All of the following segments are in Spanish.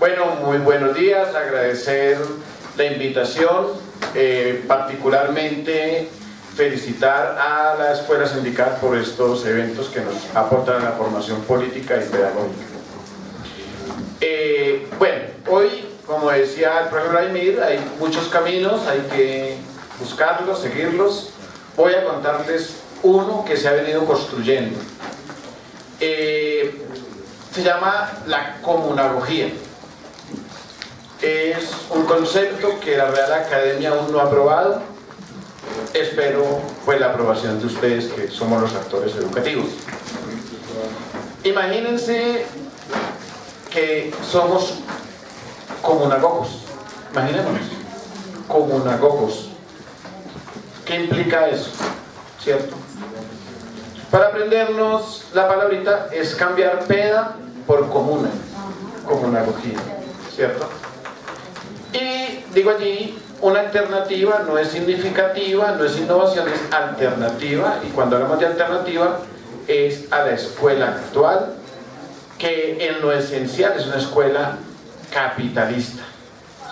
Bueno, muy buenos días, agradecer la invitación, particularmente felicitar a la Escuela Sindical por estos eventos que nos aportan a la formación política y pedagógica. Bueno, hoy, como decía el profesor Vladimir, hay muchos caminos, hay que buscarlos, seguirlos. Voy a contarles uno que se ha venido construyendo. Se llama la comunagogía. Es un concepto que la Real Academia aún no ha aprobado. Espero pues la aprobación de ustedes, que somos los actores educativos. Imagínense que somos comunagogos. Imaginémonos, comunagogos. ¿Qué implica eso? ¿Cierto? Para aprendernos la palabrita es cambiar peda por comuna, comunagogía, ¿cierto? Y digo allí, una alternativa no es significativa, no es innovación, es alternativa, y cuando hablamos de alternativa es a la escuela actual, que en lo esencial es una escuela capitalista,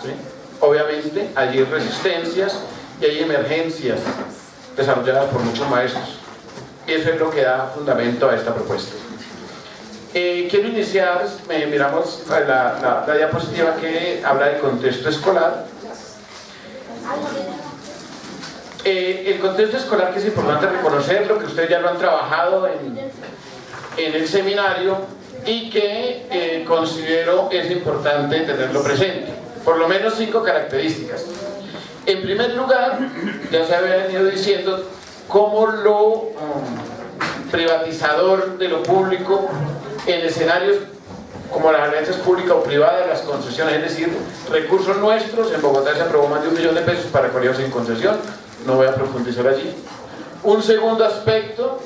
¿sí? Obviamente hay resistencias y hay emergencias desarrolladas por muchos maestros, y eso es lo que da fundamento a esta propuesta. Quiero iniciar, miramos la diapositiva que habla del contexto escolar. El contexto escolar, que es importante reconocerlo, que ustedes ya lo han trabajado en el seminario, y que considero es importante tenerlo presente. Por lo menos 5 características. En primer lugar, ya se había venido diciendo cómo lo privatizador de lo público en escenarios como las alianzas públicas o privadas, las concesiones, es decir, recursos nuestros. En Bogotá se aprobó más de $1 millón para colegios sin concesión, no voy a profundizar allí. Un segundo aspecto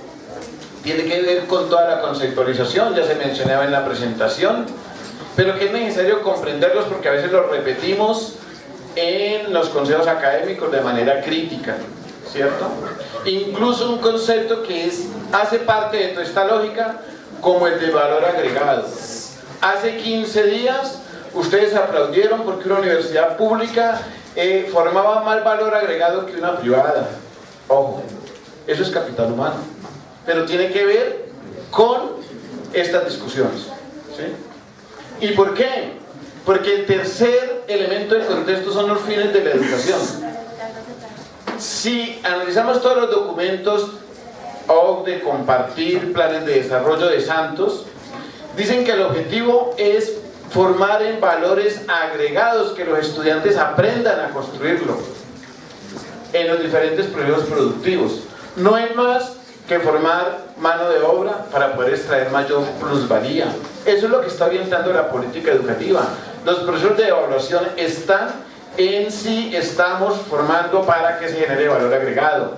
tiene que ver con toda la conceptualización, ya se mencionaba en la presentación, pero que es necesario comprenderlos porque a veces los repetimos en los consejos académicos de manera crítica, ¿cierto? Incluso un concepto que hace parte de toda esta lógica, como el de valor agregado. Hace 15 días ustedes aplaudieron porque una universidad pública formaba más valor agregado que una privada. Ojo, eso es capital humano, pero tiene que ver con estas discusiones, ¿sí? ¿Y por qué? Porque el tercer elemento del contexto son los fines de la educación. Si analizamos todos los documentos o de compartir planes de desarrollo de Santos, dicen que el objetivo es formar en valores agregados, que los estudiantes aprendan a construirlo en los diferentes procesos productivos. No es más que formar mano de obra para poder extraer mayor plusvalía. Eso es lo que está orientando la política educativa. Los procesos de evaluación están en sí, estamos formando para que se genere valor agregado.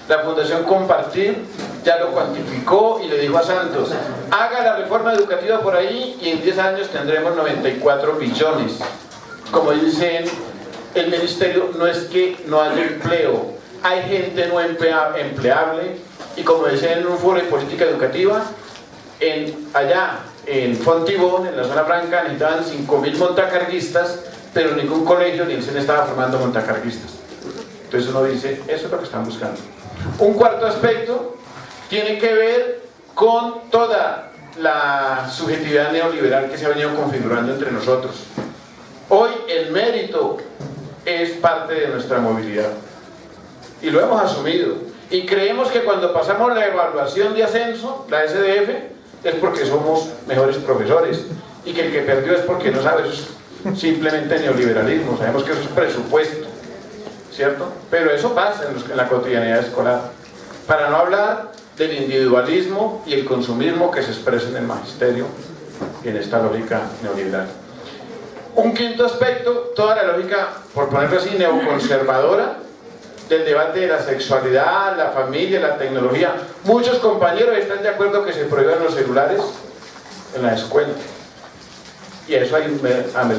La Fundación Compartir ya lo cuantificó y le dijo a Santos: haga la reforma educativa por ahí y en 10 años tendremos 94 billones. Como dicen el ministerio, no es que no haya empleo, hay gente no empleable, y como decían en un foro de política educativa, allá en Fontibón, en la zona franca, necesitaban 5.000 montacarguistas, pero ningún colegio ni el CEN estaba formando montacarguistas. Entonces uno dice, eso es lo que están buscando. Un cuarto aspecto tiene que ver con toda la subjetividad neoliberal que se ha venido configurando entre nosotros. Hoy el mérito es parte de nuestra movilidad y lo hemos asumido, y creemos que cuando pasamos la evaluación de ascenso, la SDF, es porque somos mejores profesores, y que el que perdió es porque no sabe. Eso es simplemente neoliberalismo. Sabemos que eso es presupuesto, ¿cierto? Pero eso pasa en la cotidianidad escolar, para no hablar del individualismo y el consumismo que se expresa en el magisterio y en esta lógica neoliberal. Un quinto aspecto, toda la lógica, por ponerlo así, neoconservadora del debate de la sexualidad, la familia, la tecnología. Muchos compañeros están de acuerdo que se prohíban los celulares en la escuela, y a eso hay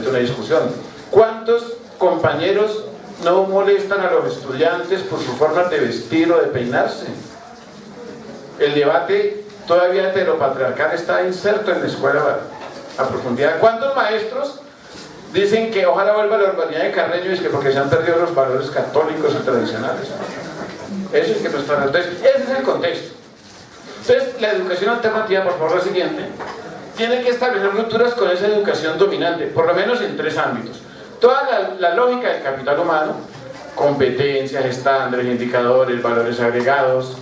una discusión. ¿Cuántos compañeros no molestan a los estudiantes por su forma de vestir o de peinarse? El debate todavía heteropatriarcal está inserto en la escuela a profundidad. ¿Cuántos maestros Dicen que ojalá vuelva la urbanidad de Carreño, y es que porque se han perdido los valores católicos y tradicionales. Eso es que nos está. Entonces, ese es el contexto. Entonces, la educación alternativa, por favor, la siguiente, tiene que establecer rupturas con esa educación dominante, por lo menos en 3 ámbitos. Toda la lógica del capital humano, competencias, estándares, indicadores, valores agregados,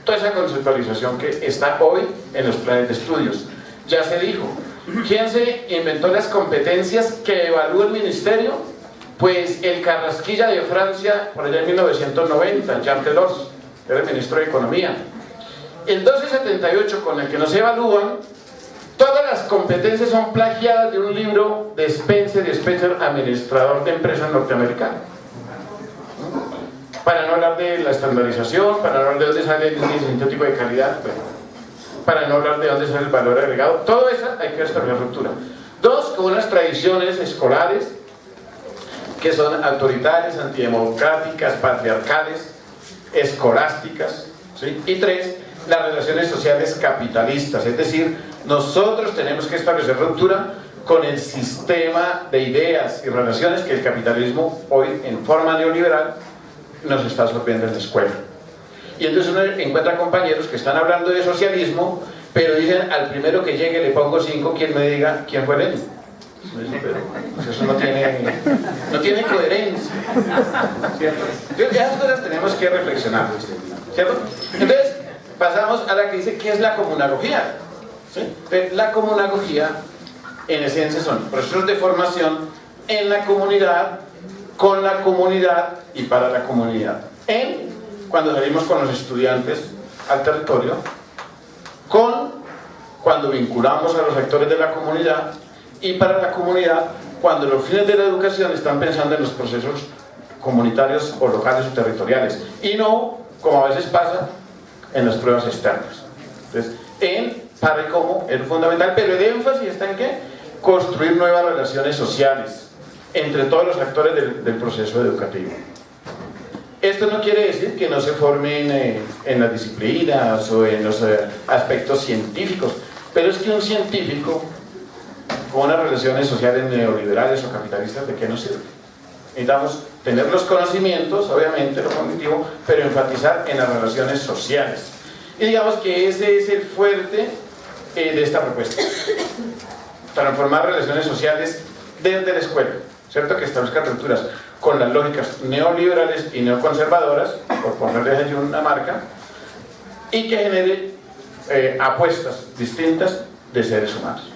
toda esa conceptualización que está hoy en los planes de estudios. Ya se dijo, ¿quién se inventó las competencias que evalúa el ministerio? Pues el Carrasquilla de Francia, por allá en 1990, Jean Delors, era el ministro de Economía. El 1278, con el que nos evalúan, todas las competencias son plagiadas de un libro de Spencer y Spencer, administrador de empresas norteamericano. Para no hablar de la estandarización, para no hablar de dónde sale el índice sintético de calidad, bueno, para no hablar de dónde sale el valor agregado, todo eso hay que establecer ruptura. 2, con unas tradiciones escolares que son autoritarias, antidemocráticas, patriarcales, escolásticas, ¿sí? Y 3, las relaciones sociales capitalistas, es decir, nosotros tenemos que establecer ruptura con el sistema de ideas y relaciones que el capitalismo hoy en forma neoliberal nos está absorbiendo en la escuela. Y entonces uno encuentra compañeros que están hablando de socialismo, pero dicen al primero que llegue le pongo 5, quien me diga quién fue Lenin. Pero eso no tiene coherencia, ¿cierto? Entonces esas cosas tenemos que reflexionar, ¿cierto? Entonces pasamos a la que dice ¿qué es la comunagogía? ¿Sí? La comunagogía en esencia son procesos de formación en la comunidad, con la comunidad y para la comunidad. Cuando salimos con los estudiantes al territorio, cuando vinculamos a los actores de la comunidad, y para la comunidad cuando los fines de la educación están pensando en los procesos comunitarios o locales o territoriales, y no, como a veces pasa, en las pruebas externas. Entonces, para y cómo es fundamental, pero el énfasis está en ¿qué? Construir nuevas relaciones sociales entre todos los actores del proceso educativo. Esto no quiere decir que no se formen en las disciplinas o en los aspectos científicos, pero es que un científico con unas relaciones sociales neoliberales o capitalistas, ¿de qué nos sirve? Necesitamos tener los conocimientos, obviamente, lo cognitivo, pero enfatizar en las relaciones sociales. Y digamos que ese es el fuerte de esta propuesta. Transformar relaciones sociales desde la escuela, ¿cierto? Que establezca rupturas con las lógicas neoliberales y neoconservadoras, por ponerles allí una marca, y que genere apuestas distintas de seres humanos.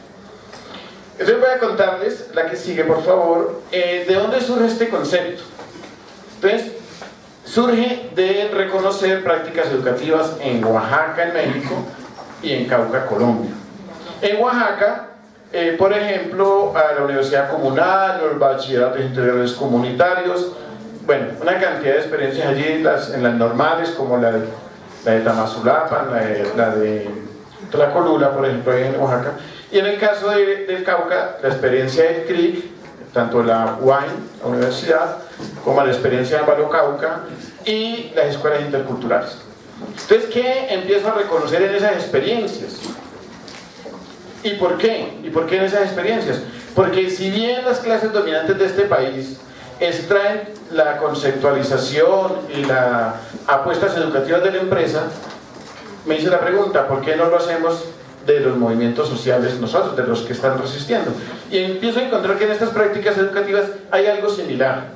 Entonces voy a contarles, la que sigue por favor, de dónde surge este concepto. Entonces, surge de reconocer prácticas educativas en Oaxaca, en México, y en Cauca, Colombia. En Oaxaca, por ejemplo, a la Universidad Comunal, los bachilleratos integrales comunitarios, bueno, una cantidad de experiencias allí, en las normales, como la de Tamazulapan, la de Tlacolula, por ejemplo, ahí en Oaxaca. Y en el caso del Cauca, la experiencia del CRIC, tanto la UAIN, la universidad, como la experiencia de Ambalo Cauca y las escuelas interculturales. Entonces, ¿qué empiezo a reconocer en esas experiencias? ¿Y por qué? ¿Y por qué en esas experiencias? Porque si bien las clases dominantes de este país extraen la conceptualización y las apuestas educativas de la empresa, me hice la pregunta, ¿por qué no lo hacemos de los movimientos sociales nosotros, de los que están resistiendo? Y empiezo a encontrar que en estas prácticas educativas hay algo similar,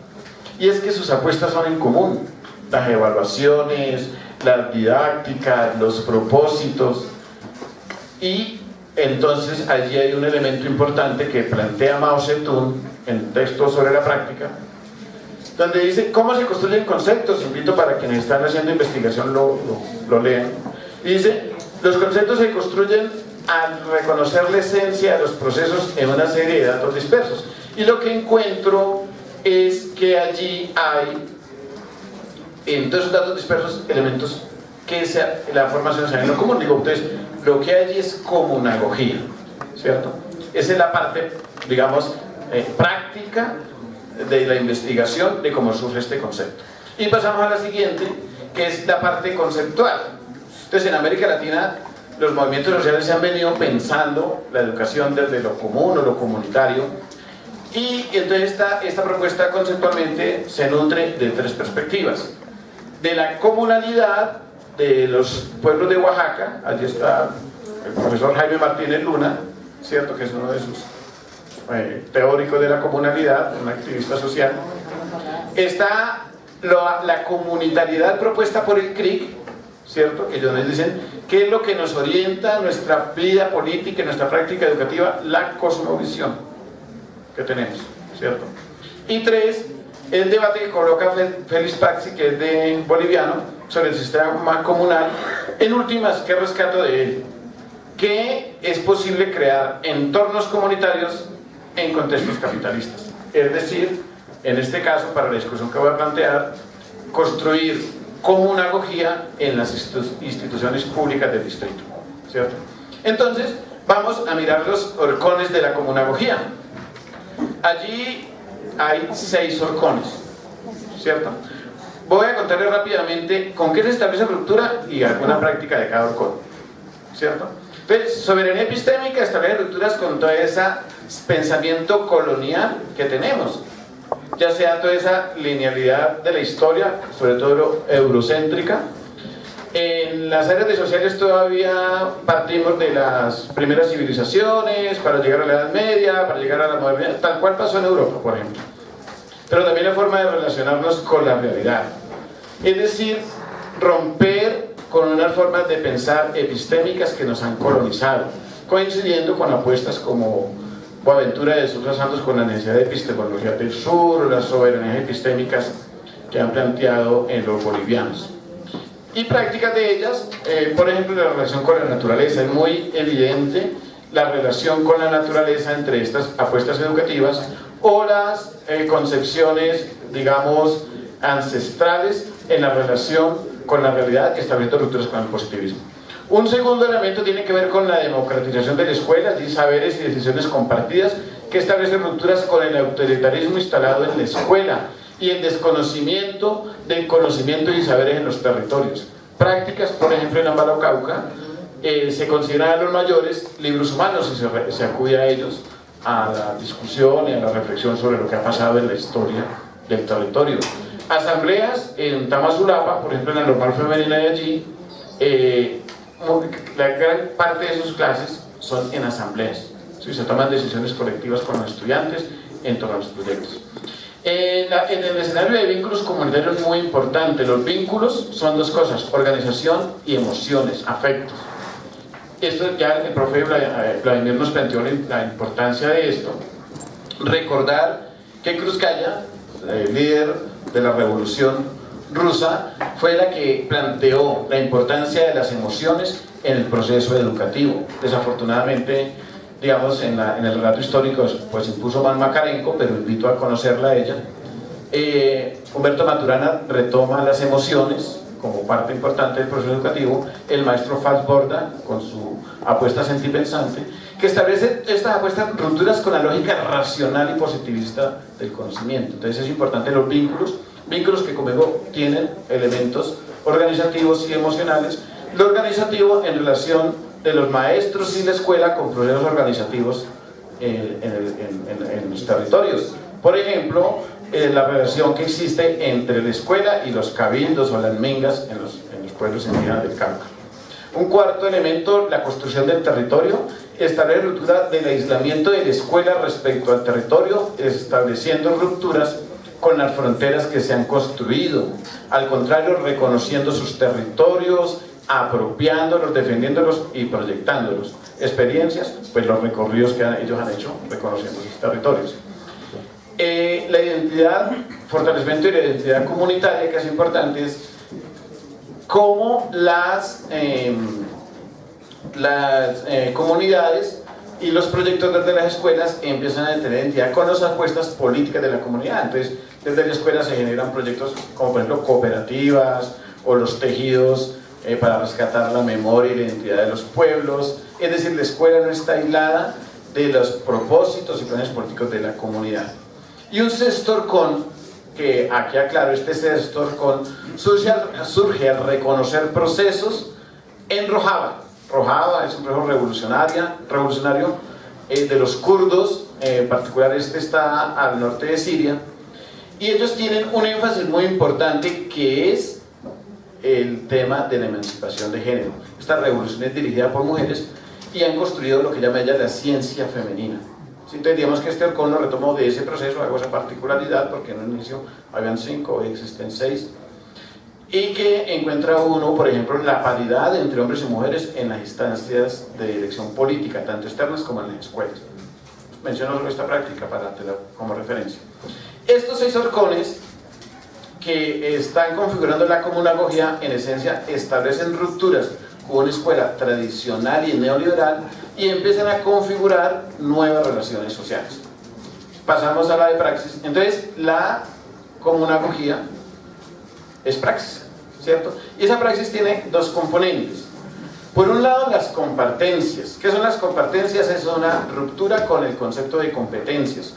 y es que sus apuestas son en común: las evaluaciones, la didáctica, los propósitos. Y entonces allí hay un elemento importante que plantea Mao Zedong en texto sobre la práctica, donde dice cómo se construyen conceptos. Invito para quienes están haciendo investigación lo lean. Y dice: los conceptos se construyen al reconocer la esencia de los procesos en una serie de datos dispersos. Y lo que encuentro es que allí hay, en todos esos datos dispersos, elementos que la formación se ve en lo común. Digo, entonces, lo que hay allí es comunagogía, ¿cierto? Esa es la parte, digamos, práctica de la investigación de cómo surge este concepto. Y pasamos a la siguiente, que es la parte conceptual. Entonces, en América Latina, los movimientos sociales se han venido pensando la educación desde lo común o lo comunitario, Y entonces esta propuesta conceptualmente se nutre de tres perspectivas: de la comunalidad de los pueblos de Oaxaca. Allí está el profesor Jaime Martínez Luna, ¿cierto?, que es uno de sus teóricos de la comunalidad, un activista social. Está la comunitariedad propuesta por el CRIC, ¿cierto?, que ellos nos dicen qué es lo que nos orienta nuestra vida política y nuestra práctica educativa, la cosmovisión que tenemos, ¿cierto? Y tres, el debate que coloca Félix Paxi, que es de boliviano, sobre el sistema comunal. En últimas, ¿qué rescato de él? Que es posible crear entornos comunitarios en contextos capitalistas. Es decir, en este caso, para la discusión que voy a plantear, construir comunagogía en las instituciones públicas del distrito, ¿cierto? Entonces, vamos a mirar los horcones de la comunagogía. Allí hay 6 horcones, ¿cierto? Voy a contarles rápidamente con qué se establece ruptura y alguna práctica de cada horcón, ¿cierto? Pues, soberanía epistémica establece rupturas con todo ese pensamiento colonial que tenemos, ya sea toda esa linealidad de la historia, sobre todo eurocéntrica. En las áreas de sociales todavía partimos de las primeras civilizaciones para llegar a la Edad Media, para llegar a la modernidad, tal cual pasó en Europa, por ejemplo. Pero también la forma de relacionarnos con la realidad, es decir, romper con unas formas de pensar epistémicas que nos han colonizado, coincidiendo con apuestas como Boaventura de Sousa Santos con la necesidad de epistemología del sur, las soberanías epistémicas que han planteado en los bolivianos. Y prácticas de ellas, por ejemplo, la relación con la naturaleza. Es muy evidente la relación con la naturaleza entre estas apuestas educativas o las concepciones, digamos, ancestrales en la relación con la realidad, estableciendo rupturas con el positivismo. Un segundo elemento tiene que ver con la democratización de la escuela, de saberes y decisiones compartidas, que establece rupturas con el autoritarismo instalado en la escuela y el desconocimiento del conocimiento y saberes en los territorios. Prácticas, por ejemplo, en Ambato, Cauca, se consideran a los mayores libros humanos y se acude a ellos a la discusión y a la reflexión sobre lo que ha pasado en la historia del territorio. Asambleas en Tamazulapa, por ejemplo, en la normal femenina de allí, la gran parte de sus clases son en asambleas, ¿sí? Se toman decisiones colectivas con los estudiantes en torno a los proyectos. En el escenario de vínculos comunitarios es muy importante. Los vínculos son dos cosas: organización y emociones, afectos. Esto ya el profe Vladimir nos planteó la importancia de esto. Recordar que Krúpskaya, líder de la revolución rusa, fue la que planteó la importancia de las emociones en el proceso educativo. Desafortunadamente, digamos, en el relato histórico pues impuso más Makarenko, pero invito a conocerla a ella. Humberto Maturana retoma las emociones como parte importante del proceso educativo. El maestro Falsborda, con su apuesta sentipensante, que establece estas apuestas rupturas con la lógica racional y positivista del conocimiento. Entonces es importante los vínculos que, como digo, tienen elementos organizativos y emocionales. Lo organizativo en relación de los maestros y la escuela con procesos organizativos en los territorios. Por ejemplo, la relación que existe entre la escuela y los cabildos o las mingas en los pueblos indígenas del Cauca. Un cuarto elemento, la construcción del territorio, establece ruptura del aislamiento de la escuela respecto al territorio, estableciendo rupturas con las fronteras que se han construido. Al contrario, reconociendo sus territorios, apropiándolos, defendiéndolos y proyectándolos. Experiencias, pues los recorridos que ellos han hecho reconociendo sus territorios. La identidad, fortalecimiento de la identidad comunitaria, que es importante, es cómo las comunidades y los proyectos desde las escuelas empiezan a tener identidad con las apuestas políticas de la comunidad. Entonces, desde la escuela se generan proyectos como, por ejemplo, cooperativas o los tejidos para rescatar la memoria y la identidad de los pueblos. Es decir, la escuela no está aislada de los propósitos y planes políticos de la comunidad. Y un sexto horcón, que aquí aclaro, este sexto horcón surge al reconocer procesos en Rojava. Rojava es un proceso revolucionario de los kurdos en particular este está al norte de Siria, y ellos tienen un énfasis muy importante que es el tema de la emancipación de género. Esta revolución es dirigida por mujeres y han construido lo que llama ella la ciencia femenina. ¿Sí? Entonces digamos que este Orcón lo retomó de ese proceso, hago esa particularidad porque en un inicio habían 5, hoy existen 6, y que encuentra uno, por ejemplo, la paridad entre hombres y mujeres en las instancias de dirección política, tanto externas como en las escuelas. Menciono solo esta práctica para tenerla como referencia. Estos 6 Orcones que están configurando la comunagogía, en esencia, establecen rupturas con una escuela tradicional y neoliberal y empiezan a configurar nuevas relaciones sociales. Pasamos a la de praxis. Entonces, la comunagogía es praxis, ¿cierto? Y esa praxis tiene 2 componentes. Por un lado, las compartencias. ¿Qué son las compartencias? Es una ruptura con el concepto de competencias.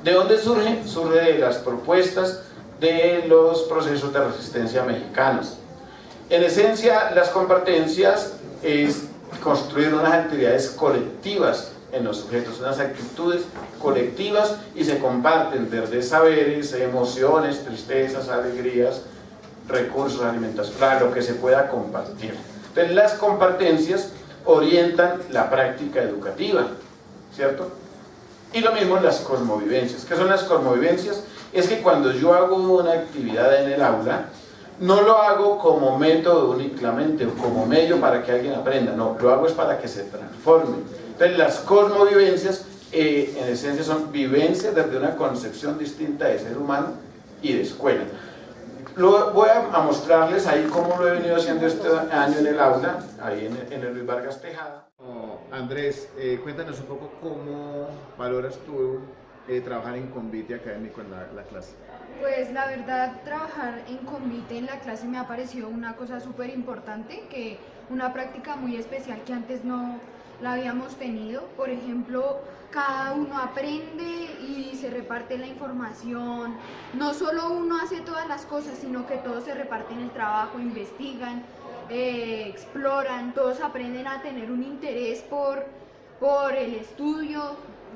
¿De dónde surge? Surge de las propuestas de los procesos de resistencia mexicanos. En esencia, las compartencias es construir unas actividades colectivas en los sujetos, unas actitudes colectivas, y se comparten desde saberes, emociones, tristezas, alegrías, recursos, alimentación, para lo que se pueda compartir. Entonces, las compartencias orientan la práctica educativa, ¿cierto? Y lo mismo las cosmovivencias. ¿Qué son las cosmovivencias? Es que cuando yo hago una actividad en el aula, no lo hago como método únicamente o como medio para que alguien aprenda, no, lo hago es para que se transforme. Entonces las cosmovivencias en esencia son vivencias desde una concepción distinta de ser humano y de escuela. Voy a mostrarles ahí cómo lo he venido haciendo este año en el aula, ahí en el Luis Vargas Tejada. Andrés, cuéntanos un poco cómo valoras tú trabajar en convite académico en la clase. Pues la verdad, trabajar en convite en la clase me ha parecido una cosa súper importante, que una práctica muy especial que antes no la habíamos tenido. Por ejemplo, cada uno aprende y se reparte la información. No solo uno hace todas las cosas, sino que todos se reparten el trabajo, investigan, exploran, todos aprenden a tener un interés por el estudio.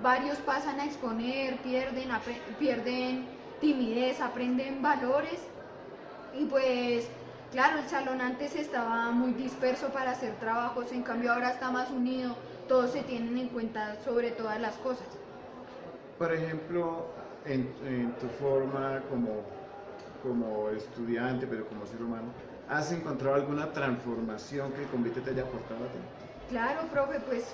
Varios pasan a exponer, pierden timidez, aprenden valores, y pues claro, el salón antes estaba muy disperso para hacer trabajos, en cambio ahora está más unido, todos se tienen en cuenta sobre todas las cosas. Por ejemplo, en tu forma como estudiante, pero como ser humano, ¿has encontrado alguna transformación que el convite te haya aportado a ti? Claro, profe, pues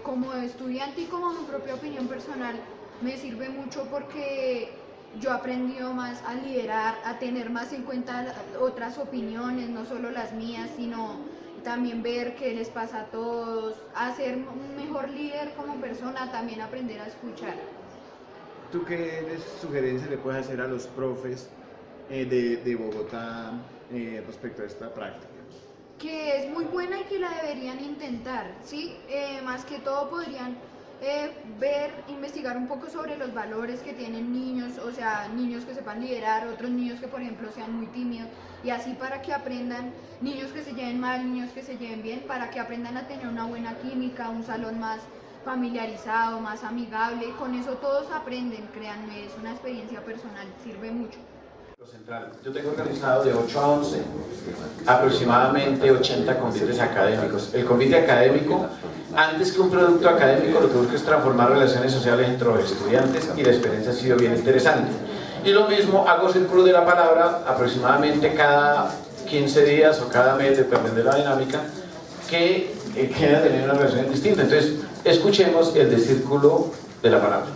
como estudiante y como mi propia opinión personal, me sirve mucho porque yo he aprendido más a liderar, a tener más en cuenta otras opiniones, no solo las mías, sino también ver qué les pasa a todos, a ser un mejor líder como persona, también aprender a escuchar. ¿Tú qué sugerencias le puedes hacer a los profes de Bogotá respecto a esta práctica? Que es muy buena y que la deberían intentar, ¿sí? Más que todo podrían investigar un poco sobre los valores que tienen niños, o sea, niños que sepan liderar, otros niños que por ejemplo sean muy tímidos, y así para que aprendan, niños que se lleven mal, niños que se lleven bien, para que aprendan a tener una buena química, un salón más familiarizado, más amigable. Con eso todos aprenden, créanme, es una experiencia personal, sirve mucho. Yo tengo organizado de 8 a 11 aproximadamente 80 convites académicos. El convite académico, antes que un producto académico, lo que busca es transformar relaciones sociales entre los estudiantes, y la experiencia ha sido bien interesante. Y lo mismo, hago círculo de la palabra aproximadamente cada 15 días o cada mes, dependiendo de la dinámica, que quiera tener una relación distinta. Entonces, escuchemos el de círculo de la palabra.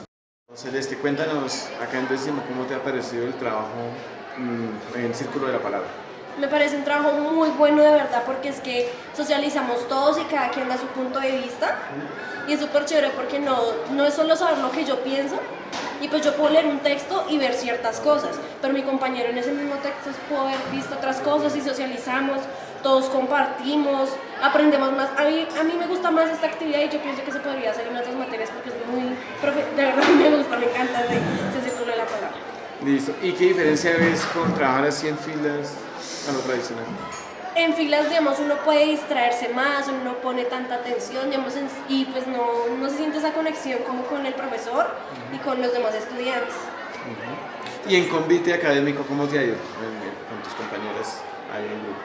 Celeste, cuéntanos acá en décimo cómo te ha parecido el trabajo en Círculo de la Palabra. Me parece un trabajo muy bueno de verdad, porque es que socializamos todos y cada quien da su punto de vista, y es súper chévere porque no es solo saber lo que yo pienso, y pues yo puedo leer un texto y ver ciertas cosas, pero mi compañero en ese mismo texto puede haber visto otras cosas y socializamos, todos compartimos, aprendemos más. A mí me gusta más esta actividad, y yo pienso que se podría hacer en otras materias porque es muy, de verdad me gusta, me encanta ese Círculo de la Palabra. Listo. ¿Y qué diferencia ves con trabajar así en filas a lo tradicional? en filas, digamos, uno puede distraerse más, uno no pone tanta atención, digamos, y pues no se siente esa conexión como con el profesor y con los demás estudiantes. Y en convite académico, ¿cómo te ha ido con tus compañeras ahí en grupo?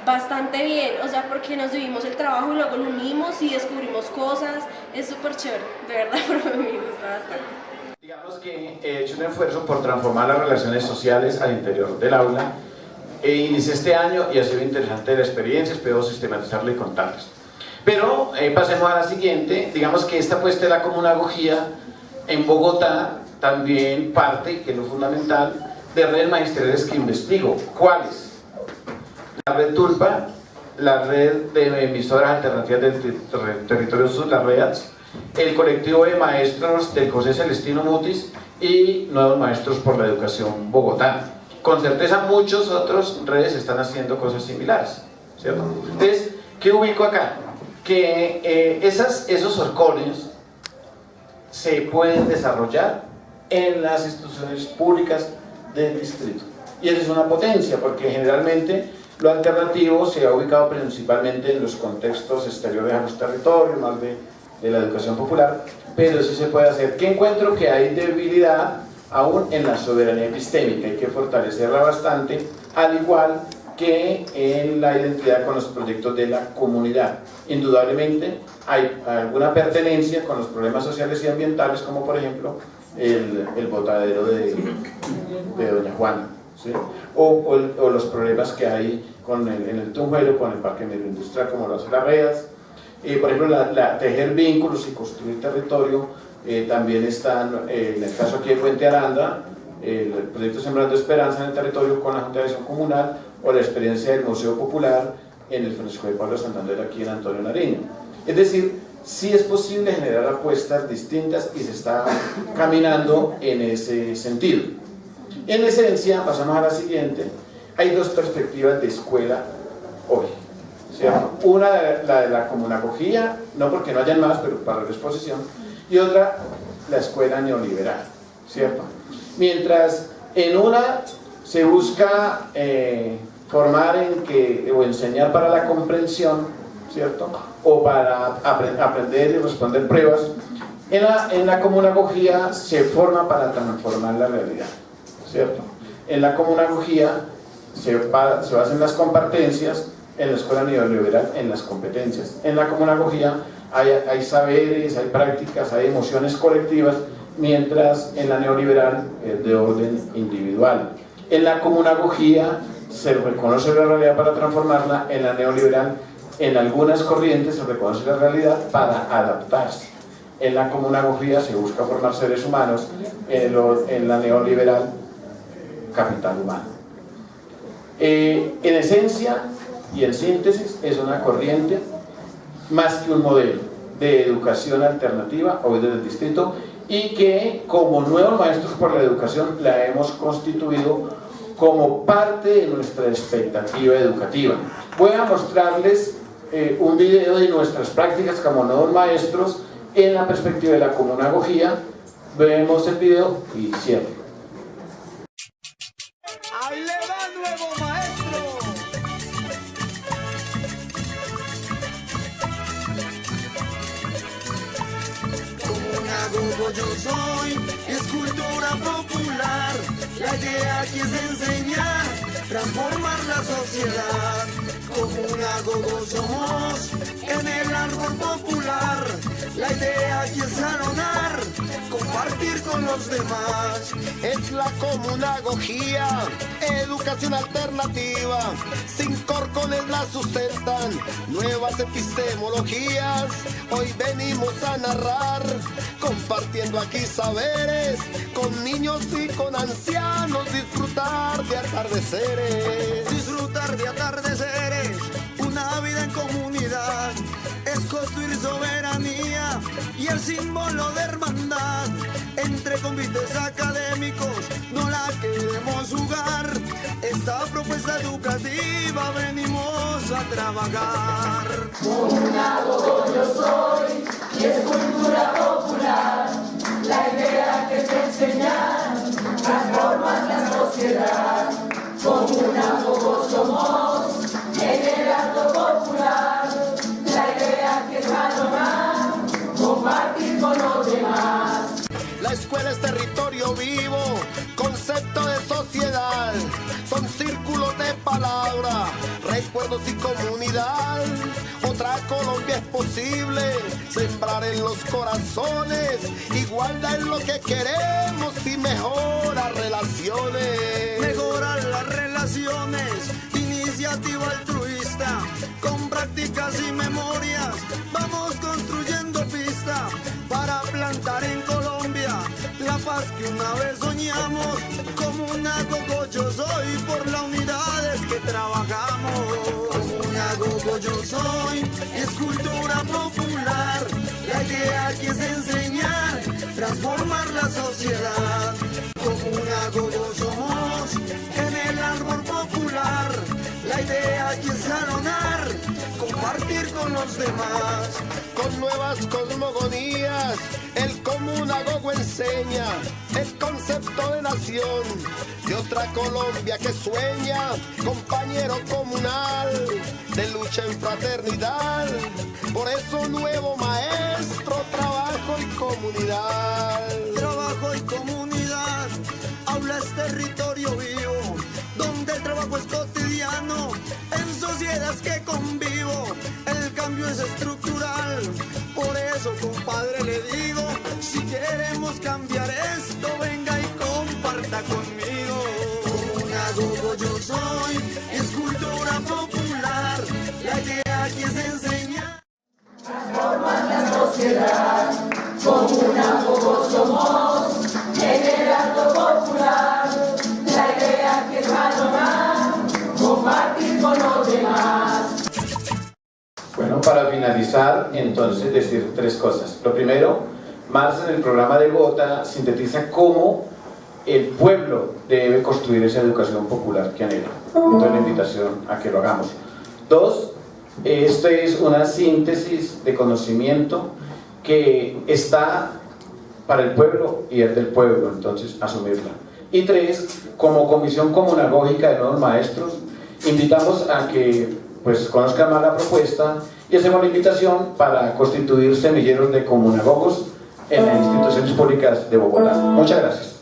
Bastante bien, o sea, porque nos dividimos el trabajo y luego lo unimos y descubrimos cosas, es súper chévere, de verdad, pero me gusta bastante. Digamos que he hecho un esfuerzo por transformar las relaciones sociales al interior del aula. Inicié este año y ha sido interesante la experiencia, espero sistematizarla y contarles. Pero pasemos a la siguiente. Digamos que esta puesta de la comunagogía en Bogotá también parte, que es lo fundamental, de redes magisteriales que investigo. ¿Cuáles? La red Tulpa, la red de emisoras alternativas del territorio sur, las READS, el colectivo de maestros del José Celestino Mutis y Nuevos Maestros por la Educación Bogotá. Con certeza muchos otros redes están haciendo cosas similares, ¿cierto? Entonces, ¿qué ubico acá? Que esos horcones se pueden desarrollar en las instituciones públicas del distrito. Y esa es una potencia, porque generalmente lo alternativo se ha ubicado principalmente en los contextos exteriores a los territorios, más de la educación popular, pero sí se puede hacer. ¿Qué encuentro? Que hay debilidad aún en la soberanía epistémica, hay que fortalecerla bastante, al igual que en la identidad con los proyectos de la comunidad. Indudablemente hay alguna pertenencia con los problemas sociales y ambientales, como por ejemplo el botadero de Doña Juana, ¿sí? o los problemas que hay en el Tunjuelo con el parque medioindustrial, como lo hace la READS. Por ejemplo, tejer vínculos y construir territorio. También están, en el caso aquí de Puente Aranda, el proyecto Sembrando Esperanza en el territorio con la Junta de Acción Comunal, o la experiencia del Museo Popular en el Francisco de Pablo Santander aquí en Antonio Nariño. Es decir, sí es posible generar apuestas distintas y se está caminando en ese sentido. En esencia, pasamos a la siguiente, hay dos perspectivas de escuela hoy, ¿cierto? Una, la de la comunagogía, no porque no hayan más, pero para la exposición, y otra, la escuela neoliberal, ¿cierto? Mientras en una se busca formar o enseñar para la comprensión, ¿cierto? O para aprender y responder pruebas, en la comunagogía se forma para transformar la realidad, ¿cierto? En la comunagogía se basan en las competencias, en la escuela neoliberal en las competencias. En la comunagogía hay saberes, hay prácticas, hay emociones colectivas, mientras en la neoliberal es de orden individual. En la comunagogía se reconoce la realidad para transformarla, en la neoliberal, en algunas corrientes se reconoce la realidad para adaptarse. En la comunagogía se busca formar seres humanos, en la neoliberal, capital humano. En esencia y en síntesis es una corriente más que un modelo de educación alternativa hoy desde el distrito, y que como Nuevos Maestros por la Educación la hemos constituido como parte de nuestra expectativa educativa. Voy a mostrarles un video de nuestras prácticas como Nuevos Maestros en la perspectiva de la comunagogía. Vemos el video y cierro. ¡Ahí le va, nuevo maestro! Comunagogo yo soy, es cultura popular. La idea aquí es enseñar, transformar la sociedad. Comunagogo somos en el árbol popular. La idea aquí es salonar, compartir con los demás. Es la comunagogía, educación alternativa. 5 horcones la sustentan, nuevas epistemologías. Hoy venimos a narrar, compartiendo aquí saberes, con niños y con ancianos, disfrutar de atardeceres. Disfrutar de atardeceres, una vida en comunidad, es construir soberanía y el símbolo de hermandad. Entre convites académicos no la queremos jugar, esta propuesta educativa venimos a trabajar. Comunagogo yo soy y es cultura popular, la idea que es enseñar, transformar la sociedad. Comunagogo somos territorio vivo, concepto de sociedad, son círculos de palabra, recuerdos y comunidad. Otra Colombia es posible, sembrar en los corazones, igualdad en lo que queremos y mejorar relaciones. Mejorar las relaciones, iniciativa altruista, con prácticas y memorias, vamos construyendo pista para plantar en Colombia la paz que una vez soñamos. Comunagogo yo soy, por la unidad es que trabajamos. Comunagogo yo soy, es cultura popular, la idea aquí es enseñar, transformar la sociedad. Comunagogo somos, en el árbol popular, la idea aquí es salonar, compartir con los demás. Con nuevas cosmogonías, el Comunagogo enseña el concepto de nación, de otra Colombia que sueña, compañero comunal, de lucha en fraternidad. Por eso nuevo maestro, trabajo y comunidad. Trabajo y comunidad, aula es territorio vivo, donde el trabajo es cotidiano, en sociedades que convivo, el cambio es estructural. Por eso, compadre, le digo, si queremos cambiar esto, venga y comparta conmigo. Comunagogo yo soy, es cultura popular, la idea aquí es enseñar. Transformar la sociedad, Comunagogo somos, en el acto popular, la idea que es valorar, compartir con los demás. Bueno, para finalizar, entonces decir tres cosas. Lo primero, Marx en el programa de Gotha sintetiza cómo el pueblo debe construir esa educación popular que anhela. Entonces la invitación a que lo hagamos. Dos, esto es una síntesis de conocimiento que está para el pueblo y es del pueblo, entonces asumirla. Y tres, como comisión comunagógica de nuevos maestros, invitamos a que pues conozcan más la propuesta y hacemos la invitación para constituir semilleros de comunagogos en las instituciones públicas de Bogotá. Muchas gracias.